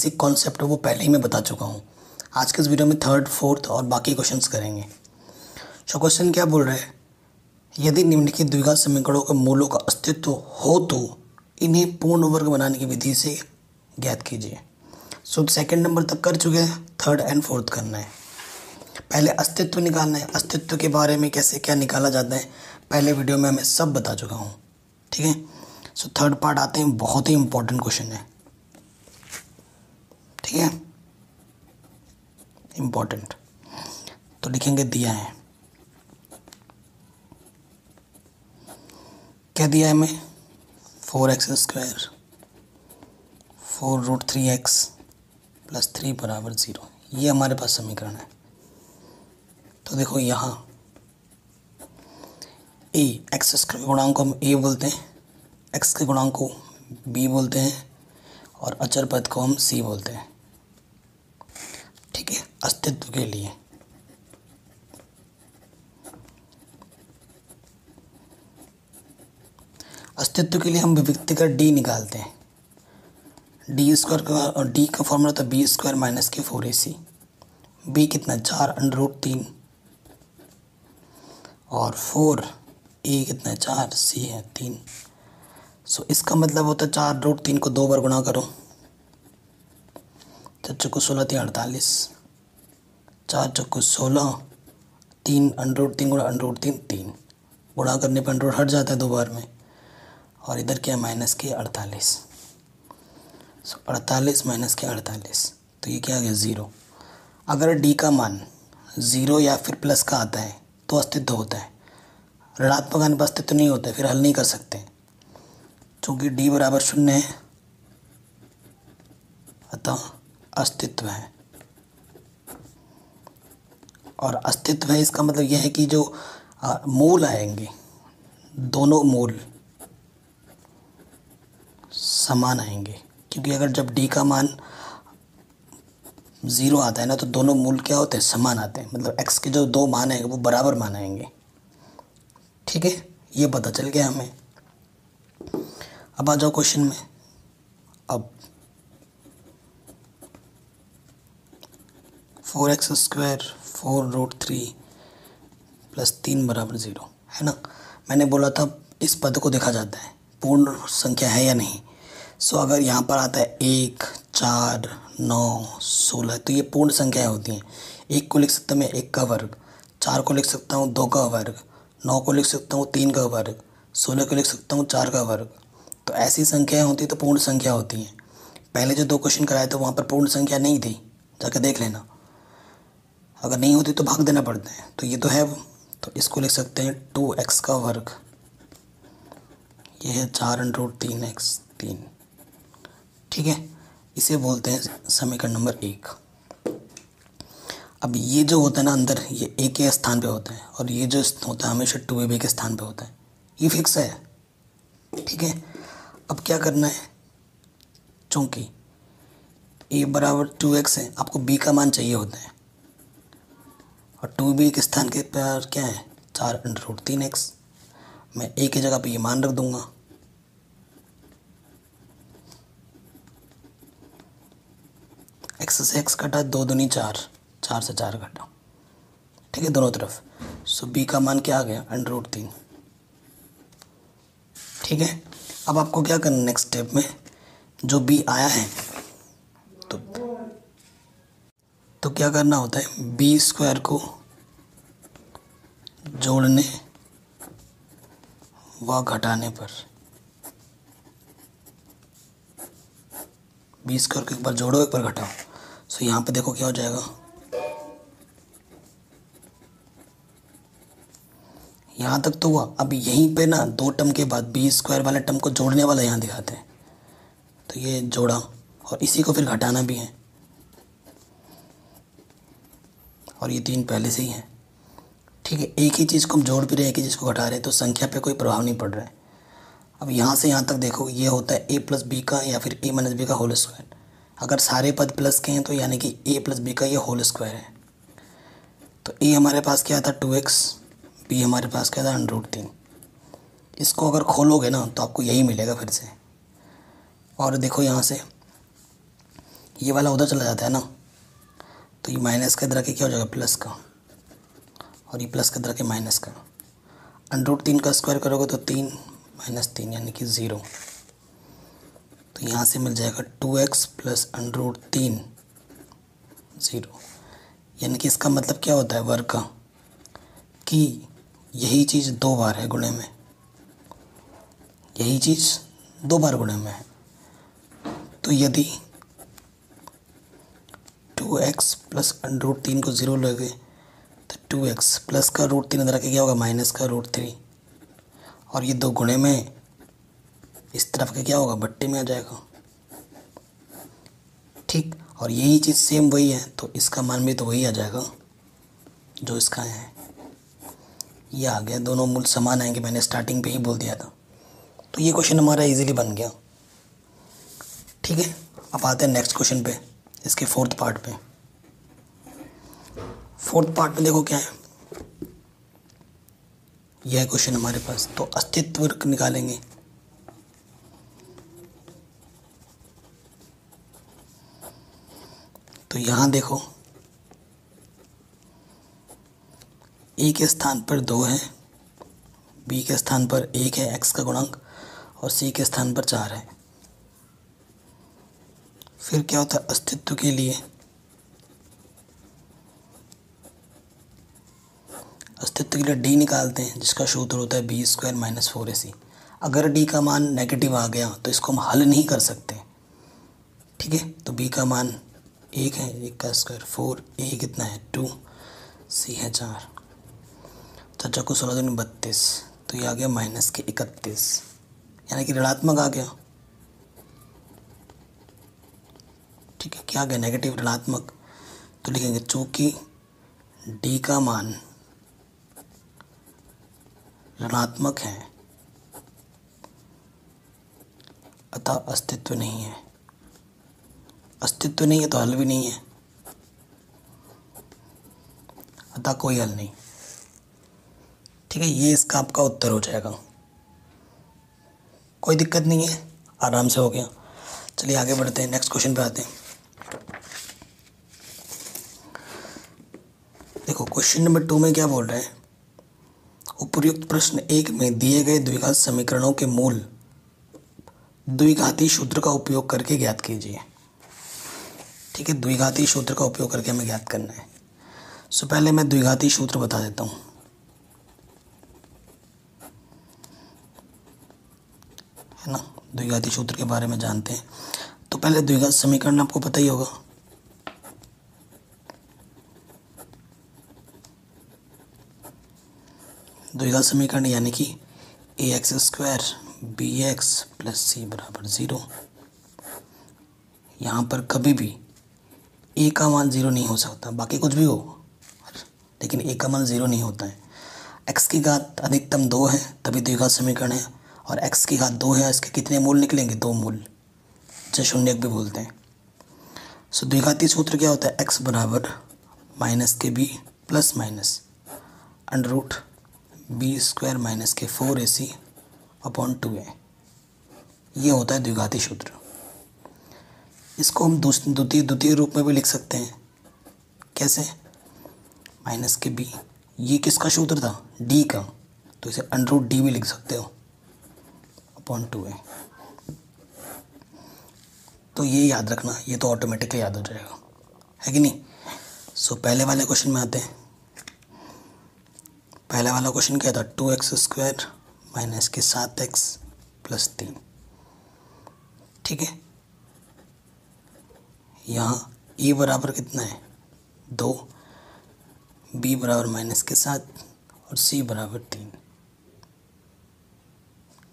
Basic concept है वो पहले ही मैं बता चुका हूँ। आज के इस वीडियो में थर्ड फोर्थ और बाकी क्वेश्चंस करेंगे। तो क्वेश्चन क्या बोल रहे हैं, यदि निम्नलिखित द्विघात समीकरणों के मूलों का अस्तित्व हो तो इन्हें पूर्ण वर्ग बनाने की विधि से ज्ञात कीजिए। सो सेकंड नंबर तक कर चुके हैं, थर्ड एंड फोर्थ करना है। पहले अस्तित्व निकालना है। अस्तित्व के बारे में कैसे क्या निकाला जाता है पहले वीडियो में मैं सब बता चुका हूँ, ठीक है। सो थर्ड पार्ट आते हैं, बहुत ही इंपॉर्टेंट क्वेश्चन है, ठीक है, इम्पॉर्टेंट। तो लिखेंगे दिया है, क्या दिया है हमें, 4x² 4√3x + 3 = 0। ये हमारे पास समीकरण है। तो देखो यहाँ ए, एक्स के गुणांक को हम ए बोलते हैं, एक्स के गुणांक को बी बोलते हैं और अचर पद को हम सी बोलते हैं, ठीक है। अस्तित्व के लिए हम विभक्ति का डी निकालते हैं। d² का और डी का फॉर्मूला था b² - (4ac). b कितना 4√3 और 4a कितना 4c है 3। सो इसका मतलब होता है 4√3 को 2 बार गुणा करो, 4 चौको 16 3 48, 4 चौको 16, 3 √3 गुणा √3 3, गुणा करने पर अंडर हट जाता है 2 बार में, और इधर क्या माइनस के 48। सो 48 माइनस के 48, तो ये क्या आ गया 0। अगर डी का मान 0 या फिर प्लस का आता है तो अस्तित्व होता है, ऋणात्मक आने पर अस्तित्व नहीं होता है, फिर हल नहीं कर सकते। चूँकि डी बराबर 0 है अतः अस्तित्व है, और अस्तित्व है इसका मतलब यह है कि जो मूल आएंगे दोनों मूल समान आएंगे, क्योंकि अगर जब डी का मान 0 आता है ना तो दोनों मूल क्या होते हैं, समान आते हैं। मतलब एक्स के जो 2 मान आएंगे वो बराबर मान आएंगे, ठीक है। ये पता चल गया हमें। अब आ जाओ क्वेश्चन में। अब 4x² 4√3 + 3 = 0 है ना। मैंने बोला था इस पद को देखा जाता है पूर्ण संख्या है या नहीं। सो अगर यहाँ पर आता है 1 4 9 16 तो ये पूर्ण संख्याएं होती हैं। 1 को लिख सकता हूँ मैं 1 का वर्ग, 4 को लिख सकता हूँ 2 का वर्ग, 9 को लिख सकता हूँ 3 का वर्ग, 16 को लिख सकता हूँ 4 का वर्ग। तो ऐसी संख्याएं होती तो पूर्ण संख्या होती हैं। पहले जो 2 क्वेश्चन कराए थे वहाँ पर पूर्ण संख्या नहीं थी, जाकर देख लेना। अगर नहीं होती तो भाग देना पड़ता है, तो ये तो है वो। तो इसको लिख सकते हैं 2x का वर्ग, ये है 4√3x 3, ठीक है। इसे बोलते हैं समीकरण नंबर 1। अब ये जो होता है ना अंदर, ये a के स्थान पे होता है, और ये जो होता है हमेशा 2ab के स्थान पे होता है, ये फिक्स है, ठीक है। अब क्या करना है, चूँकि a बराबर 2x है, आपको b का मान चाहिए होता है, और 2b के स्थान के पर क्या है 4√3x। मैं a की जगह पे ये मान रख दूंगा, x से x घटा 2 दूनी 4, 4 से 4 घटा, ठीक है, दोनों तरफ। सो b का मान क्या आ गया √3, ठीक है। अब आपको क्या करना, नेक्स्ट स्टेप में जो b आया है तो क्या करना होता है, b² को जोड़ने व घटाने पर, b² को एक बार जोड़ो एक बार घटाओ। सो यहाँ पे देखो क्या हो जाएगा, यहाँ तक तो हुआ। अब यहीं पे ना 2 टर्म के बाद b² वाले टर्म को जोड़ने वाला यहाँ दिखाते हैं, तो ये जोड़ा और इसी को फिर घटाना भी है, और ये 3 पहले से ही है, ठीक है। एक ही चीज़ को हम जोड़ भी रहे हैं, एक ही चीज़ को घटा रहे हैं, तो संख्या पे कोई प्रभाव नहीं पड़ रहा है। अब यहाँ से यहाँ तक देखो, ये होता है a + b का या फिर a - b का होल स्क्वायर। अगर सारे पद प्लस के हैं तो यानी कि a + b का ये होल स्क्वायर है। तो a हमारे पास क्या था 2x, b हमारे पास क्या था √3। इसको अगर खोलोगे ना तो आपको यही मिलेगा फिर से। और देखो यहाँ से ये वाला उधर चला जाता है ना, तो ये माइनस का इधर आके क्या हो जाएगा प्लस का, और ये प्लस का इधर आके माइनस का। √3 का स्क्वायर करोगे तो 3 - 3 यानी कि 0। तो यहाँ से मिल जाएगा 2x प्लस √3 0, यानी कि इसका मतलब क्या होता है वर्ग का, कि यही चीज़ 2 बार है गुणे में, यही चीज़ 2 बार गुणे में है। तो यदि 2x प्लस √3 को 0 लोगे तो 2x प्लस का √3 इधर आके क्या होगा माइनस का √3, और ये 2 गुणे में इस तरफ का क्या होगा बट्टे में आ जाएगा। ठीक, और यही चीज़ सेम वही है, तो इसका मान भी तो वही आ जाएगा जो इसका है। ये आ गया, दोनों मूल समान आएंगे, मैंने स्टार्टिंग पे ही बोल दिया था। तो ये क्वेश्चन हमारा इजीली बन गया। ठीक है, अब आते हैं नेक्स्ट क्वेश्चन पे, इसके फोर्थ पार्ट पे। फोर्थ पार्ट में देखो क्या है, यह है क्वेश्चन हमारे पास। तो अस्तित्व निकालेंगे। तो यहाँ देखो ए के स्थान पर 2 है, बी के स्थान पर 1 है x का गुणांक, और सी के स्थान पर 4 है। फिर क्या होता है अस्तित्व के लिए, अस्तित्व के लिए डी निकालते हैं, जिसका सूत्र होता है b² - 4ac। अगर डी का मान नेगेटिव आ गया तो इसको हम हल नहीं कर सकते। ठीक है, तो बी का मान 1 है, 1 का स्क्वायर 4, ए कितना है 2, सी है 4। चाचा को 16 दूनी 32, तो ये आ गया -31, यानी कि ऋणात्मक आ गया। ठीक है, क्या आ गया नेगेटिव ऋणात्मक। तो लिखेंगे चूंकि डी का मान ऋणात्मक है अतः अस्तित्व नहीं है। अस्तित्व नहीं है तो हल भी नहीं है, अतः कोई हल नहीं। ठीक है, ये इसका आपका उत्तर हो जाएगा, कोई दिक्कत नहीं है, आराम से हो गया। चलिए आगे बढ़ते हैं, नेक्स्ट क्वेश्चन पे आते हैं। देखो क्वेश्चन नंबर 2 में क्या बोल रहे हैं, उपर्युक्त प्रश्न 1 में दिए गए द्विघात समीकरणों के मूल द्विघाती सूत्र का उपयोग करके ज्ञात कीजिए। ठीक है, द्विघाती सूत्र का उपयोग करके हमें ज्ञात करना है। सो पहले मैं द्विघाती सूत्र बता देता हूँ। है ना, द्विघाती सूत्र के बारे में जानते हैं। तो पहले द्विघात समीकरण आपको पता ही होगा। द्विघात समीकरण यानी कि ax² bx + c = 0। यहाँ पर कभी भी a का मान 0 नहीं हो सकता, बाकी कुछ भी हो, लेकिन a का मान 0 नहीं होता है। x की घात अधिकतम 2 है, तभी द्विघात समीकरण है, और x की घात 2 है, इसके कितने मूल निकलेंगे 2 मूल, जिसे शून्यक भी बोलते हैं। सो द्विघाती सूत्र क्या होता है, x बराबर -kb + √b² - 4ac/2a, ये होता है द्विघाती सूत्र। इसको हम द्वितीय रूप में भी लिख सकते हैं। कैसे, -kb, ये किसका सूत्र था d का, तो इसे √d भी लिख सकते हो /2a। तो ये याद रखना, ये तो ऑटोमेटिकली याद हो जाएगा, है कि नहीं। सो पहले वाले क्वेश्चन में आते हैं। पहला वाला क्वेश्चन क्या था, 2x² - 7x + 3। ठीक है, यहाँ e बराबर कितना है 2, b बराबर -7 और c बराबर 3।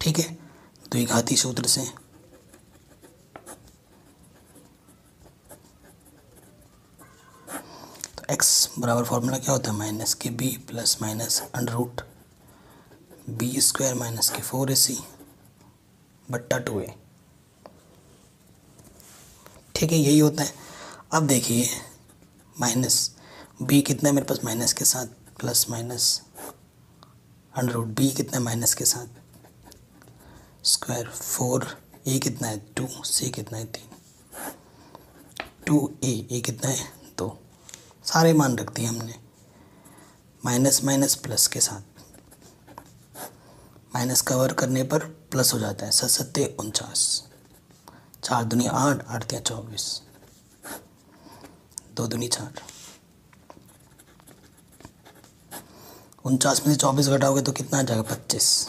ठीक है, द्विघाती सूत्र से तो x बराबर फॉर्मूला क्या होता है, -kb + √b² - 4ac/2a। ठीक है, यही होता है। अब देखिए b कितना है मेरे पास -7 + √b कितना है -7 स्क्वायर 4, a कितना है 2, c कितना है 3। 2a कितना है 2, सारे मान रख दिए हमने। माइनस माइनस प्लस के साथ, माइनस कवर करने पर प्लस हो जाता है। 7 सत्ते 49, 4 दूनी 8, 8 तिया 24, 2 दूनी 4। 49 में से 24 घटाओगे तो कितना आ जाएगा 25,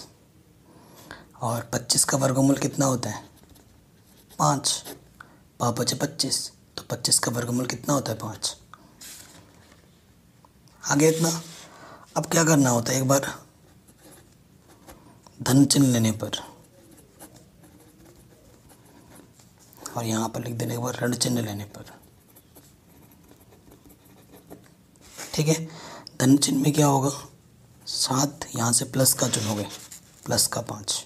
और 25 का वर्गमूल कितना होता है 5, 5 बचे 25, तो 25 का वर्गमूल कितना होता है 5। आगे इतना। अब क्या करना होता है, एक बार धन चिन्ह लेने पर और यहाँ पर लिख देने के बाद ऋण चिन्ह लेने पर, ठीक है। धन चिन्ह में क्या होगा 7, यहाँ से प्लस का चुनोगे, प्लस का 5,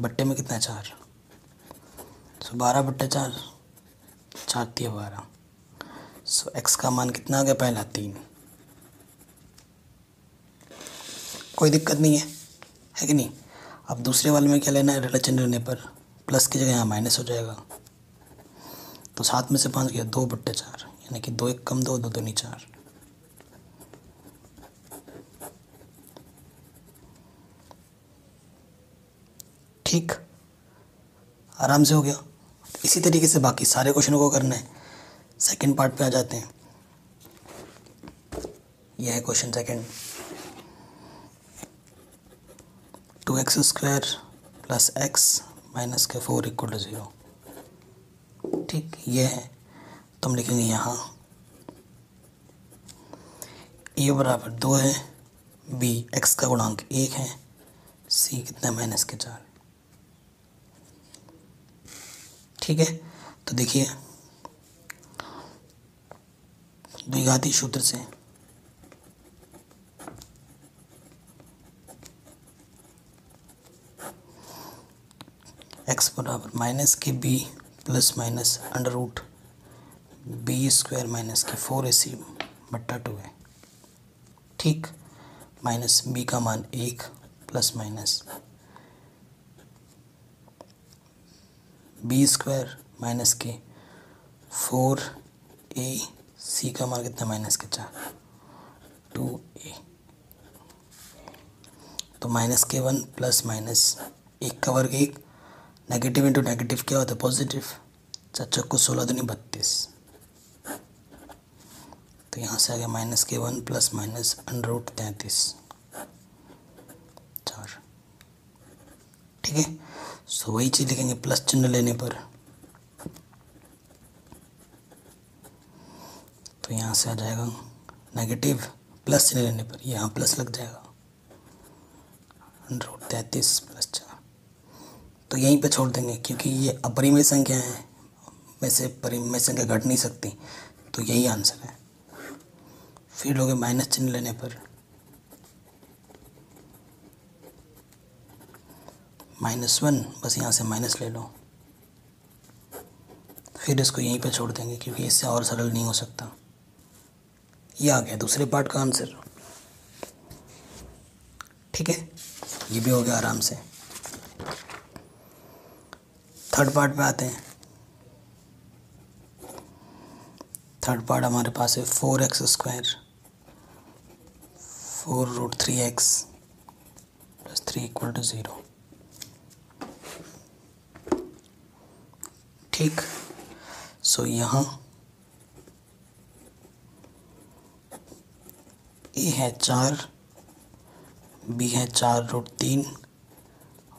बट्टे में कितना है 4, सो 12/4, 4 तिया 12। सो x का मान कितना आ गया पहला 3। कोई दिक्कत नहीं है कि नहीं। अब दूसरे वाले में क्या लेना है, ऋण चिन्ह लेने पर प्लस की जगह यहाँ माइनस हो जाएगा। तो 7 में से 5 गया 2/4, यानी कि 2 1 कम 2, 2 दूनी 4। ठीक, आराम से हो गया। इसी तरीके से बाकी सारे क्वेश्चनों को करना है। सेकंड पार्ट पे आ जाते हैं। यह है क्वेश्चन सेकंड। 2x² + x - 4 = 0। ठीक, ये है। तो हम लिखेंगे यहाँ a बराबर 2 है, b x का गुणांक 1 है, c कितना है -4। ठीक है। तो देखिए द्विघाती सूत्र से x बराबर -b ± √b² - 4ac/2 है। ठीक, माइनस b का मान 1 प्लस माइनस b² - 4ac का मान कितना -4 2a। तो -1 प्लस माइनस 1 का वर्ग 1, नेगेटिव इंटू नेगेटिव क्या होता है पॉजिटिव। 4 को 16 दूनी 32। तो यहाँ से आ गया -1 प्लस माइनस √33 4। ठीक है। सो वही चीज़ लिखेंगे प्लस चिन्ह लेने पर। तो यहाँ से आ जाएगा नेगेटिव, प्लस चिन्ह लेने पर यहाँ प्लस लग जाएगा √33 + 4। तो यहीं पे छोड़ देंगे क्योंकि ये अपरिमेय संख्या है, वैसे परिमेय संख्या घट नहीं सकती, तो यही आंसर है। फिर लोगे माइनस चिन्ह लेने पर -1, बस यहाँ से माइनस ले लो। फिर इसको यहीं पे छोड़ देंगे क्योंकि इससे और सरल नहीं हो सकता। ये आ गया दूसरे पार्ट का आंसर। ठीक है, ये भी हो गया आराम से। थर्ड पार्ट पे आते हैं। थर्ड पार्ट हमारे पास है 4x² 4√3x + 3 = 0। ठीक, सो यहाँ a है 4, b है 4√3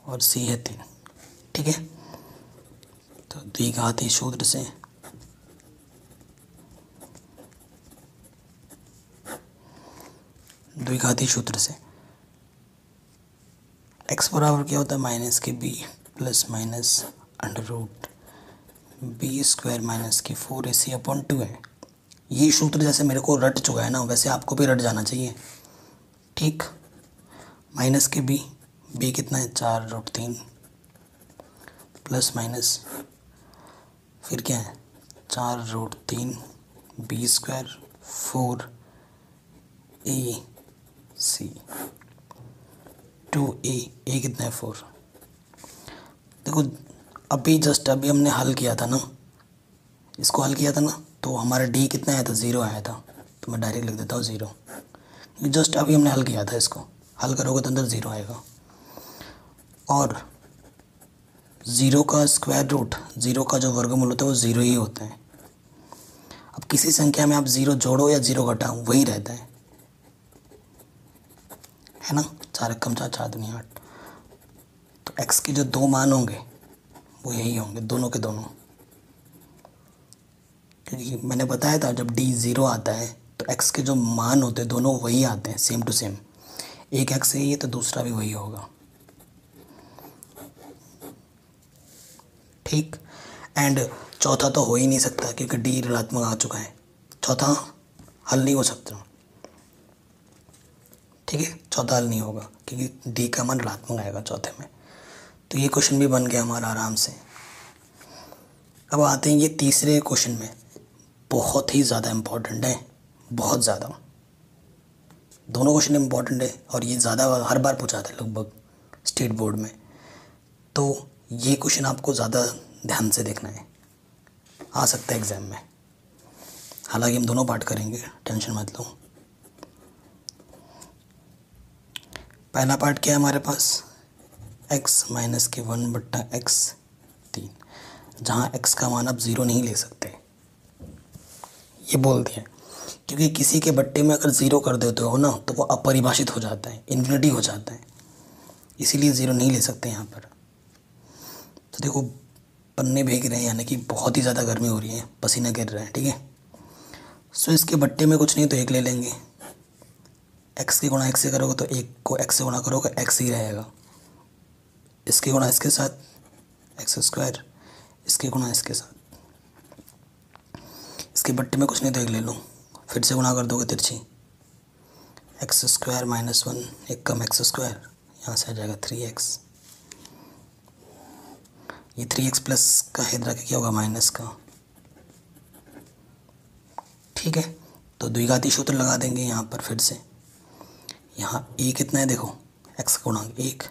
और c है 3। ठीक है। तो द्विघाती सूत्र से x बराबर क्या होता है -b plus minus √b² - 4ac/2 है। ये सूत्र जैसे मेरे को रट चुका है ना, वैसे आपको भी रट जाना चाहिए। ठीक, -b कितना है 4√3 प्लस माइनस फिर क्या है 4√3 b² 4ac 2a कितना है 4। देखो अभी हमने हल किया था ना, इसको हल किया था ना, तो हमारा डी कितना आया था, 0 आया था। तो मैं डायरेक्ट लिख देता हूँ 0, जस्ट अभी हमने हल किया था। इसको हल करोगे तो अंदर 0 आएगा। और 0 का स्क्वायर रूट, 0 का जो वर्गमूल होता है वो 0 ही होता है। अब किसी संख्या में आप 0 जोड़ो या 0 घटाओ वही रहता है ना। 4 एकम 4, 4 दूनी 8। तो x के जो दो मान होंगे वो यही होंगे, दोनों के दोनों। क्योंकि मैंने बताया था जब d 0 आता है तो x के जो मान होते हैं दोनों वही आते हैं, सेम टू सेम। एक x यही है तो दूसरा भी वही होगा, ठीक। एंड चौथा तो हो ही नहीं सकता क्योंकि d ऋणात्मक आ चुका है, चौथा हल नहीं हो सकता, ठीक है। चौथा हल नहीं होगा क्योंकि d का मान ऋणात्मक आएगा चौथे में। तो ये क्वेश्चन भी बन गया हमारा आराम से। अब आते हैं ये तीसरे क्वेश्चन में, बहुत ही ज़्यादा इम्पोर्टेंट है, बहुत ज़्यादा। दोनों क्वेश्चन इम्पोर्टेंट है और ये ज़्यादा हर बार पूछा था लगभग स्टेट बोर्ड में। तो ये क्वेश्चन आपको ज़्यादा ध्यान से देखना है, आ सकता है एग्ज़ाम में। हालांकि हम दोनों पार्ट करेंगे, टेंशन मत लो। पहला पार्ट क्या है हमारे पास, x माइनस के 1 बट्टा x 3, जहाँ x का मान आप 0 नहीं ले सकते, ये बोल दिया। क्योंकि किसी के बट्टे में अगर 0 कर देते हो ना तो वो अपरिभाषित हो जाता है, इन्फिनिटी हो जाता है, इसीलिए 0 नहीं ले सकते यहाँ पर। तो देखो पन्ने भीग रहे हैं, यानी कि बहुत ही ज़्यादा गर्मी हो रही है, पसीना गिर रहा है, ठीक है। सो इसके बट्टे में कुछ नहीं तो 1 ले लेंगे। x के गुणा x से करोगे तो 1 को x से गुणा करोगे x ही रहेगा। इसके गुणा इसके साथ एक्स स्क्वायर, इसके गुणा इसके साथ, इसके बट्टे में कुछ नहीं तो 1 ले लो, फिर से गुणा कर दोगे तिरछी, एक्स स्क्वायर माइनस 1, एक कम एक्स स्क्वायर, यहाँ से आ जाएगा 3x। ये 3x प्लस का हेदरा के क्या होगा, माइनस का, ठीक है। तो द्विघाती सूत्र लगा देंगे यहाँ पर फिर से। यहाँ a कितना है देखो, x का गुणांक 1,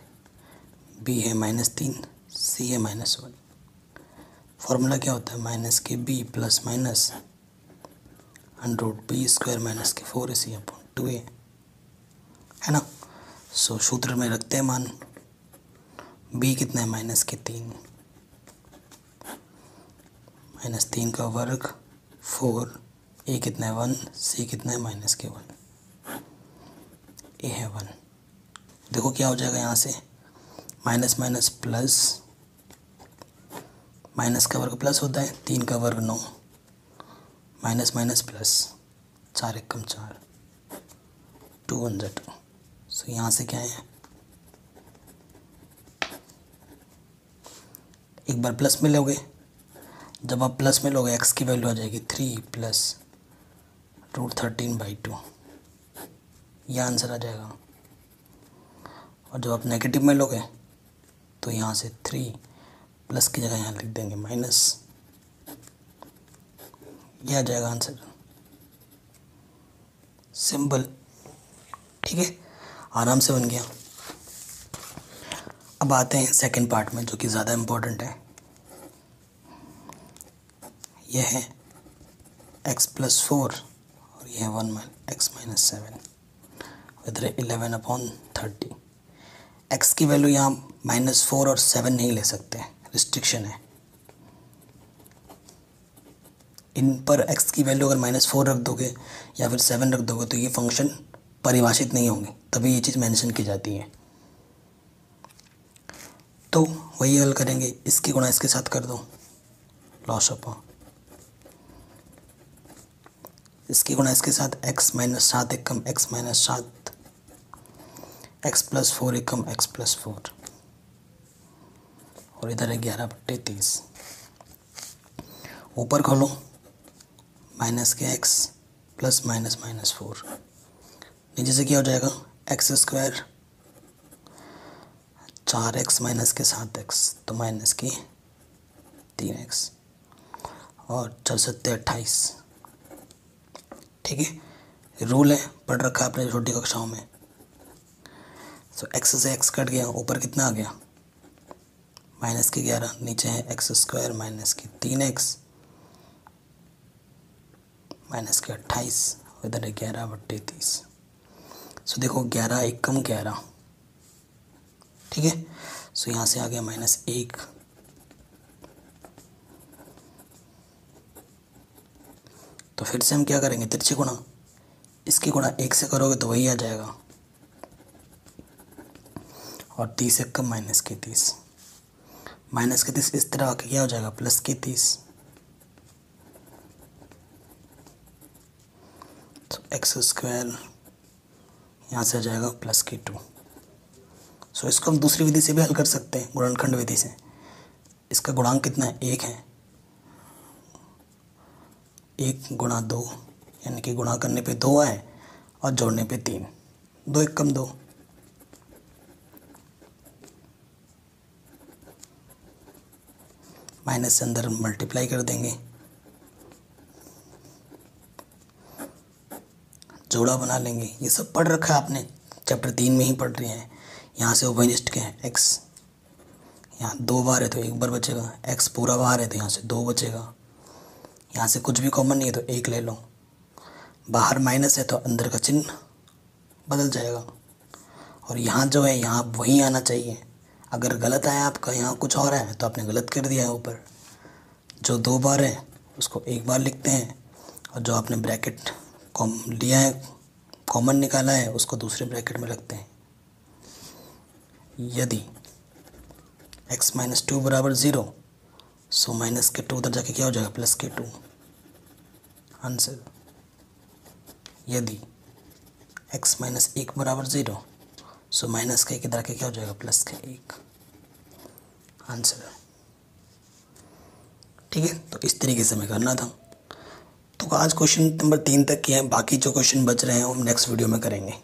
b है -3, c है -1। फॉर्मूला क्या होता है, माइनस के b plus minus √b square minus के 4ac अपॉन 2a, है ना। सो सूत्र में रखते हैं मान, b कितना है -3, -3 का वर्ग 4, a कितना है 1, c कितना है -1, a है 1। देखो क्या हो जाएगा यहाँ से, माइनस माइनस प्लस, माइनस का वर्ग प्लस होता है, 3 का वर्ग 9, माइनस माइनस प्लस, 4 एकम 4, 2 1 2। सो यहाँ से क्या है, एक बार प्लस में लोगे, जब आप प्लस में लोगे x की वैल्यू आ जाएगी 3 प्लस √13/2, यह आंसर आ जाएगा। और जब आप नेगेटिव में लोगे तो यहाँ से 3 प्लस की जगह यहाँ लिख देंगे माइनस, यह आ जाएगा आंसर, सिंपल, ठीक है, आराम से बन गया। अब आते हैं सेकंड पार्ट में जो कि ज़्यादा इम्पोर्टेंट है। यह है x + 4 और यह है 1 x - 7, इधर 11/30। x की वैल्यू यहाँ -4 और 7 नहीं ले सकते, रिस्ट्रिक्शन है इन पर। x की वैल्यू अगर -4 रख दोगे या फिर 7 रख दोगे तो ये फंक्शन परिभाषित नहीं होंगे, तभी ये चीज़ मेंशन की जाती है। तो वही हल करेंगे, इसकी गुणा इसके साथ कर दो, लॉस अपॉन, इसकी गुणा इसके साथ x - 7 एकम x - 7, x + 4 एकम x + 4, और इधर है 11/30। ऊपर खोलो, माइनस के x प्लस -4, नीचे से क्या हो जाएगा, x स्क्वायर 4x माइनस के 7x तो माइनस की 3x, और 4 7 28, ठीक है। रूल है, पढ़ रखा है आपने छोटी कक्षाओं में। सो x से x कट गया, ऊपर कितना आ गया, -11, नीचे है x स्क्वायर माइनस की 3x माइनस के 28, इधर है 11/30। सो देखो 11 एक कम 11, ठीक है। सो यहाँ से आ गया -1, तो फिर से हम क्या करेंगे, तिरछे गुणा, इसकी गुणा 1 से करोगे तो वही आ जाएगा, और 30 एक कम -30, -30 इस तरह आके क्या हो जाएगा, +30। तो x² यहाँ से आ जाएगा +2। सो इसको हम दूसरी विधि से भी हल कर सकते हैं, गुणनखंड विधि से। इसका गुणांक कितना है, 1 है, 1 गुणा 2, यानी कि गुणा करने पे 2 आए और जोड़ने पे 3, 2 एक कम 2, माइनस से अंदर मल्टीप्लाई कर देंगे, जोड़ा बना लेंगे। ये सब पढ़ रखा है आपने, चैप्टर 3 में ही पढ़ रहे हैं। यहाँ से उभयनिष्ठ के हैं, x यहाँ 2 बार है तो 1 बार बचेगा, x पूरा बाहर है तो यहाँ से 2 बचेगा, यहाँ से कुछ भी कॉमन नहीं है तो 1 ले लो, बाहर माइनस है तो अंदर का चिन्ह बदल जाएगा, और यहाँ जो है यहाँ वही आना चाहिए। अगर गलत आया आपका, यहाँ कुछ और है तो आपने गलत कर दिया है। ऊपर जो 2 बार है उसको 1 बार लिखते हैं, और जो आपने ब्रैकेट लिया है, कॉमन निकाला है, उसको दूसरे ब्रैकेट में रखते हैं। यदि x - 2 = 0, सो माइनस के 2 उधर जाके क्या हो जाएगा, +2 आंसर। यदि x - 1 = 0, सो माइनस के 1 इधर आके क्या हो जाएगा, +1 आंसर। ठीक है, तो इस तरीके से हमें करना था। तो आज क्वेश्चन नंबर 3 तक किए हैं, बाकी जो क्वेश्चन बच रहे हैं हम नेक्स्ट वीडियो में करेंगे।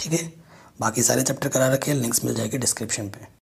ठीक है, बाकी सारे चैप्टर करा रखे हैं, लिंक्स मिल जाएगी डिस्क्रिप्शन पे।